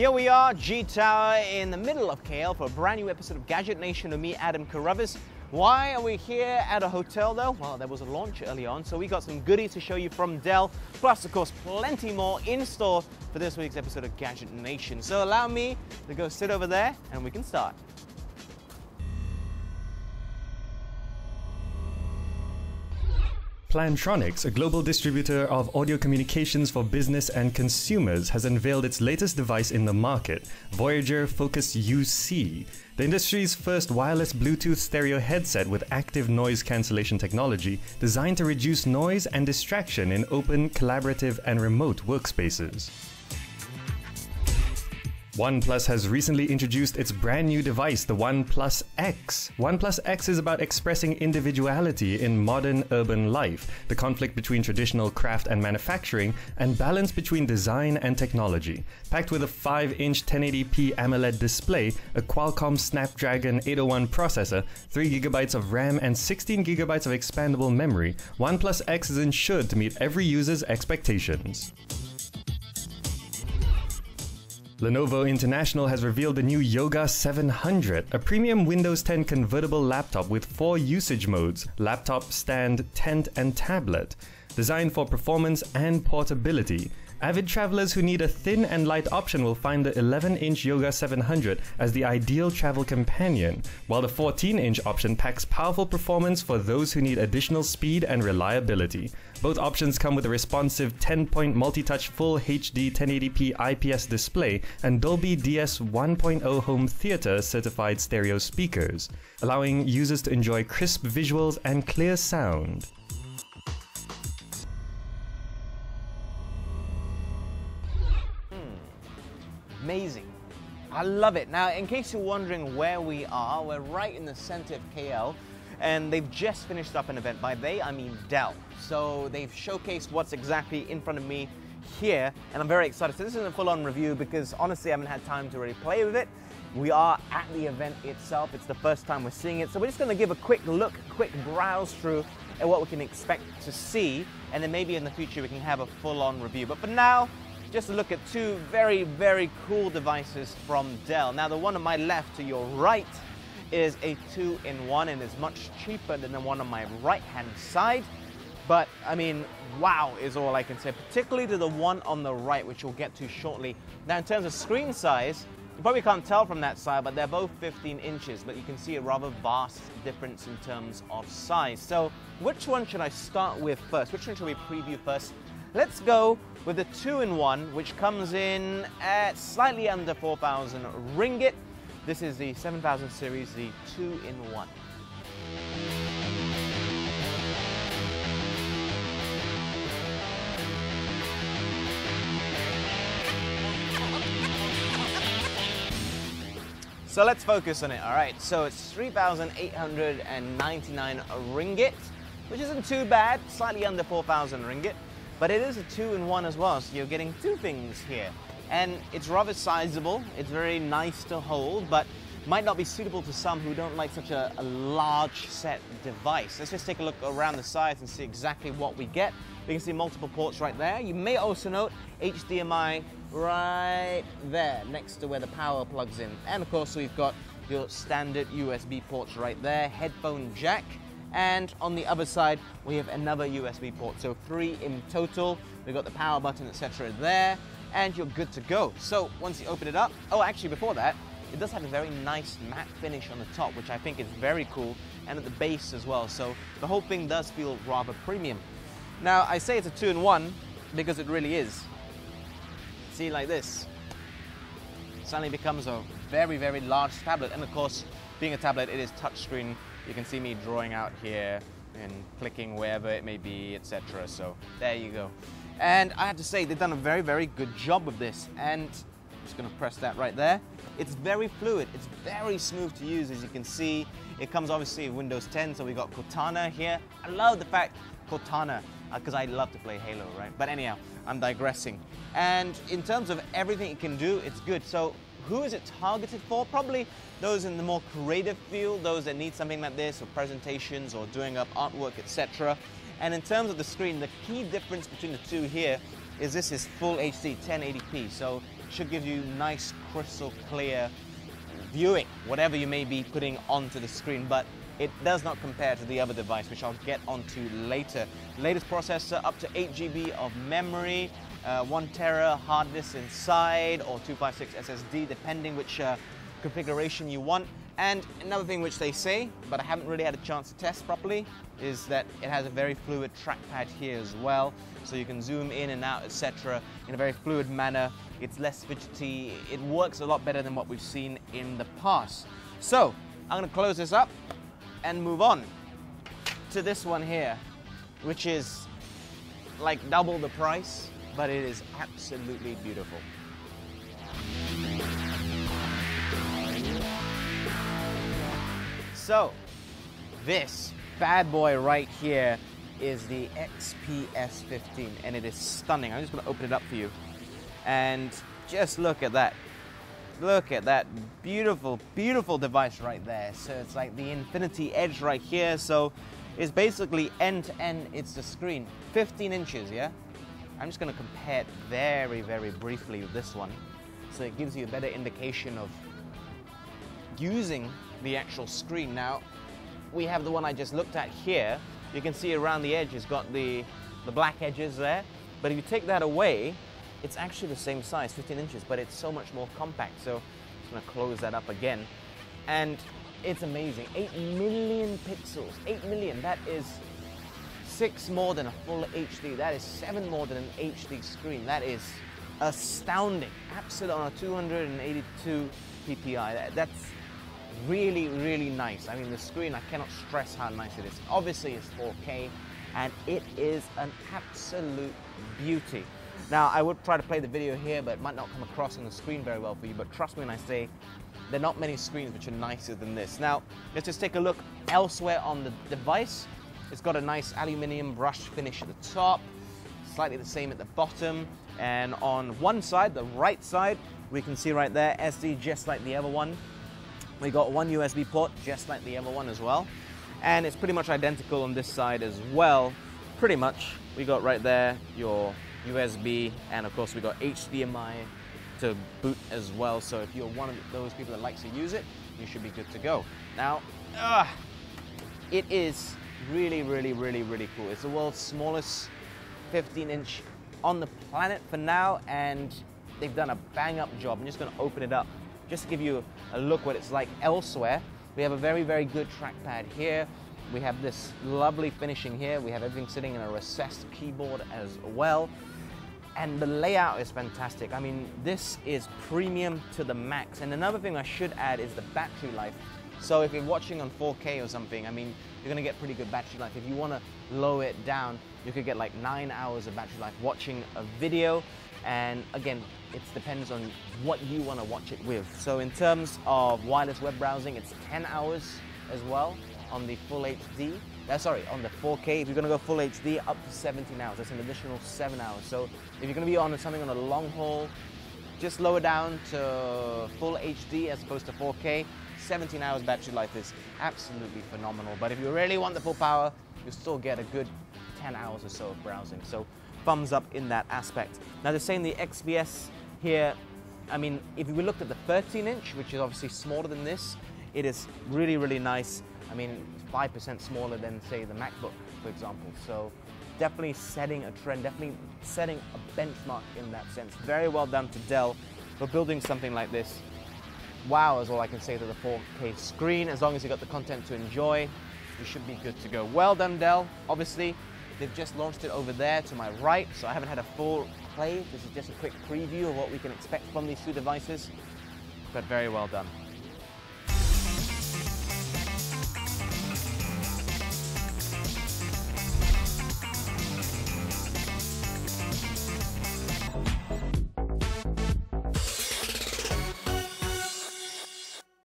Here we are, G Tower, in the middle of KL for a brand new episode of Gadget Nation with me, Adam Carruthers. Why are we here at a hotel though? Well, there was a launch early on, so we got some goodies to show you from Dell, plus of course plenty more in store for this week's episode of Gadget Nation. So allow me to go sit over there and we can start. Plantronics, a global distributor of audio communications for business and consumers, has unveiled its latest device in the market, Voyager Focus UC, the industry's first wireless Bluetooth stereo headset with active noise cancellation technology designed to reduce noise and distraction in open, collaborative, and remote workspaces. OnePlus has recently introduced its brand new device, the OnePlus X. OnePlus X is about expressing individuality in modern urban life, the conflict between traditional craft and manufacturing, and balance between design and technology. Packed with a 5-inch 1080p AMOLED display, a Qualcomm Snapdragon 801 processor, 3GB of RAM, and 16GB of expandable memory, OnePlus X is ensured to meet every user's expectations. Lenovo International has revealed the new Yoga 700, a premium Windows 10 convertible laptop with 4 usage modes: laptop, stand, tent, and tablet. Designed for performance and portability, avid travelers who need a thin and light option will find the 11-inch Yoga 700 as the ideal travel companion, while the 14-inch option packs powerful performance for those who need additional speed and reliability. Both options come with a responsive 10-point multi-touch Full HD 1080p IPS display and Dolby DS 1.0 home theater certified stereo speakers, allowing users to enjoy crisp visuals and clear sound. Amazing. I love it. Now, in case you're wondering where we are, we're right in the center of KL, and they've just finished up an event. By they, I mean Dell. So they've showcased what's exactly in front of me here, and I'm very excited. So this isn't a full-on review because honestly I haven't had time to really play with it. We are at the event itself. It's the first time we're seeing it. So we're just going to give a quick look, quick browse through at what we can expect to see, and then maybe in the future we can have a full-on review. But for now, just a look at two very, very cool devices from Dell. Now, the one on my left to your right is a 2-in-1 and is much cheaper than the one on my right-hand side. But, I mean, wow is all I can say, particularly to the one on the right, which we'll get to shortly. Now, in terms of screen size, you probably can't tell from that side, but they're both 15 inches, but you can see a rather vast difference in terms of size. So, which one should I start with first? Which one should we preview first? Let's go with the 2-in-1, which comes in at slightly under 4,000 ringgit. This is the 7000 series, the 2-in-1. So let's focus on it. All right, so it's 3,899 ringgit, which isn't too bad, slightly under 4,000 ringgit. But it is a 2-in-1 as well, so you're getting two things here. And it's rather sizable, it's very nice to hold, but might not be suitable to some who don't like such a large set device. Let's just take a look around the sides and see exactly what we get. We can see multiple ports right there. You may also note HDMI right there, next to where the power plugs in. And of course, we've got your standard USB ports right there, headphone jack. And on the other side, we have another USB port. So 3 in total. We've got the power button, etc. there, and you're good to go. So once you open it up, oh, actually before that, it does have a very nice matte finish on the top, which I think is very cool, and at the base as well. So the whole thing does feel rather premium. Now, I say it's a 2-in-1 because it really is. See, like this. Suddenly becomes a very, very large tablet. And of course, being a tablet, it is touchscreen. You can see me drawing out here and clicking wherever it may be, etc. So there you go. And I have to say, they've done a very, very good job with this. And I'm just going to press that right there. It's very fluid. It's very smooth to use, as you can see. It comes obviously with Windows 10, so we got Cortana here. I love the fact Cortana, because I love to play Halo, right? But anyhow, I'm digressing. And in terms of everything it can do, it's good. So who is it targeted for? Probably those in the more creative field, those that need something like this, or presentations, or doing up artwork, etc. And in terms of the screen, the key difference between the two here is this is full HD 1080p. So should give you nice, crystal clear viewing, whatever you may be putting onto the screen, but it does not compare to the other device, which I'll get onto later. Latest processor, up to 8 GB of memory, 1 tera hard disk inside, or 256 SSD, depending which configuration you want. And another thing which they say, but I haven't really had a chance to test properly, is that it has a very fluid trackpad here as well, so you can zoom in and out, etc. in a very fluid manner. It's less fidgety. It works a lot better than what we've seen in the past. So I'm going to close this up and move on to this one here, which is like double the price, but it is absolutely beautiful. So this bad boy right here is the XPS 15, and it is stunning. I'm just going to open it up for you, and just look at that. Look at that beautiful, beautiful device right there. So it's like the infinity edge right here. So it's basically end to end, it's the screen. 15 inches, yeah? I'm just going to compare it very, very briefly with this one, so it gives you a better indication of using the actual screen. Now, we have the one I just looked at here. You can see around the edge it's got the black edges there, but if you take that away, it's actually the same size, 15 inches, but it's so much more compact. So I'm just going to close that up again, and it's amazing. 8 million pixels, 8 million. That is 6 more than a full HD. That is 7 more than an HD screen. That is astounding. Absolutely, on a 282 ppi. That's really, really nice. I mean, the screen, I cannot stress how nice it is. Obviously, it's 4K, and it is an absolute beauty. Now, I would try to play the video here, but it might not come across on the screen very well for you, but trust me when I say there are not many screens which are nicer than this. Now, let's just take a look elsewhere on the device. It's got a nice aluminium brush finish at the top, slightly the same at the bottom, and on one side, the right side, we can see right there, SD just like the other one. We got one USB port, just like the other one as well. And it's pretty much identical on this side as well. Pretty much, we got right there your USB, and of course we got HDMI to boot as well. So if you're one of those people that likes to use it, you should be good to go. Now, it is really, really, really, really cool. It's the world's smallest 15-inch on the planet for now, and they've done a bang-up job. I'm just going to open it up just to give you a look what it's like elsewhere. We have a very, very good trackpad here. We have this lovely finishing here. We have everything sitting in a recessed keyboard as well. And the layout is fantastic. I mean, this is premium to the max. And another thing I should add is the battery life. So if you're watching on 4K or something, I mean, you're gonna get pretty good battery life. If you wanna lower it down, you could get like 9 hours of battery life watching a video. And again, it depends on what you want to watch it with. So in terms of wireless web browsing, it's 10 hours as well on the full HD. On the 4K. If you're going to go full HD, up to 17 hours. That's an additional 7 hours. So if you're going to be on something on a long haul, just lower down to full HD as opposed to 4K. 17 hours battery life is absolutely phenomenal. But if you really want the full power, you still get a good 10 hours or so of browsing. So thumbs up in that aspect. Now they're saying the XPS here, I mean, if we looked at the 13-inch, which is obviously smaller than this, it is really, really nice. I mean, 5% smaller than, say, the MacBook, for example. So definitely setting a trend, definitely setting a benchmark in that sense. Very well done to Dell for building something like this. Wow is all I can say to the 4K screen. As long as you got the content to enjoy, you should be good to go. Well done, Dell. Obviously, they've just launched it over there to my right, so I haven't had a full play. This is just a quick preview of what we can expect from these two devices, but very well done.